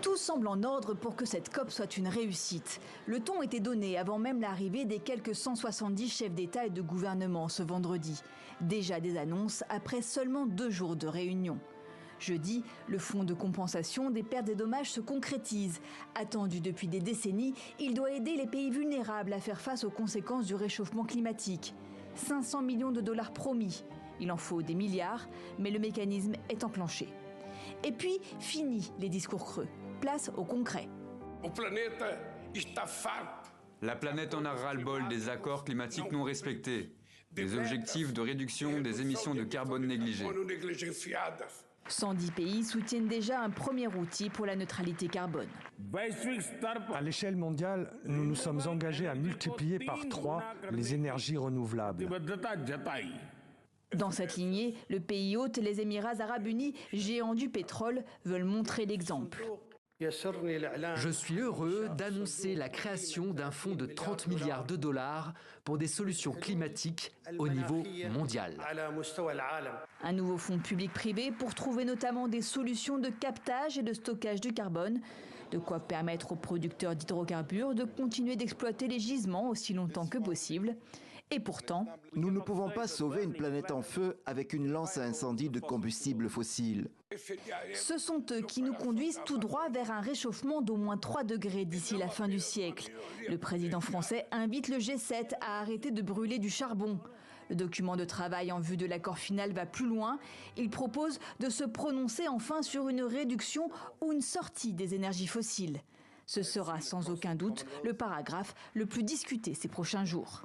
Tout semble en ordre pour que cette COP soit une réussite. Le ton était donné avant même l'arrivée des quelques 170 chefs d'État et de gouvernement ce vendredi. Déjà des annonces après seulement 2 jours de réunion. Jeudi, le fonds de compensation des pertes et dommages se concrétise. Attendu depuis des décennies, il doit aider les pays vulnérables à faire face aux conséquences du réchauffement climatique. 500 millions de dollars promis. Il en faut des milliards, mais le mécanisme est enclenché. Et puis, fini les discours creux. Place au concret. La planète en a ras-le-bol des accords climatiques non respectés, des objectifs de réduction des émissions de carbone négligés. 110 pays soutiennent déjà un premier outil pour la neutralité carbone. À l'échelle mondiale, nous nous sommes engagés à multiplier par 3 les énergies renouvelables. Dans cette lignée, le pays hôte, les Émirats arabes unis, géants du pétrole, veulent montrer l'exemple. Je suis heureux d'annoncer la création d'un fonds de 30 milliards de dollars pour des solutions climatiques au niveau mondial. Un nouveau fonds public-privé pour trouver notamment des solutions de captage et de stockage du carbone. De quoi permettre aux producteurs d'hydrocarbures de continuer d'exploiter les gisements aussi longtemps que possible. Et pourtant, nous ne pouvons pas sauver une planète en feu avec une lance à incendie de combustibles fossiles. Ce sont eux qui nous conduisent tout droit vers un réchauffement d'au moins 3 degrés d'ici la fin du siècle. Le président français invite le G7 à arrêter de brûler du charbon. Le document de travail en vue de l'accord final va plus loin. Il propose de se prononcer enfin sur une réduction ou une sortie des énergies fossiles. Ce sera sans aucun doute le paragraphe le plus discuté ces prochains jours.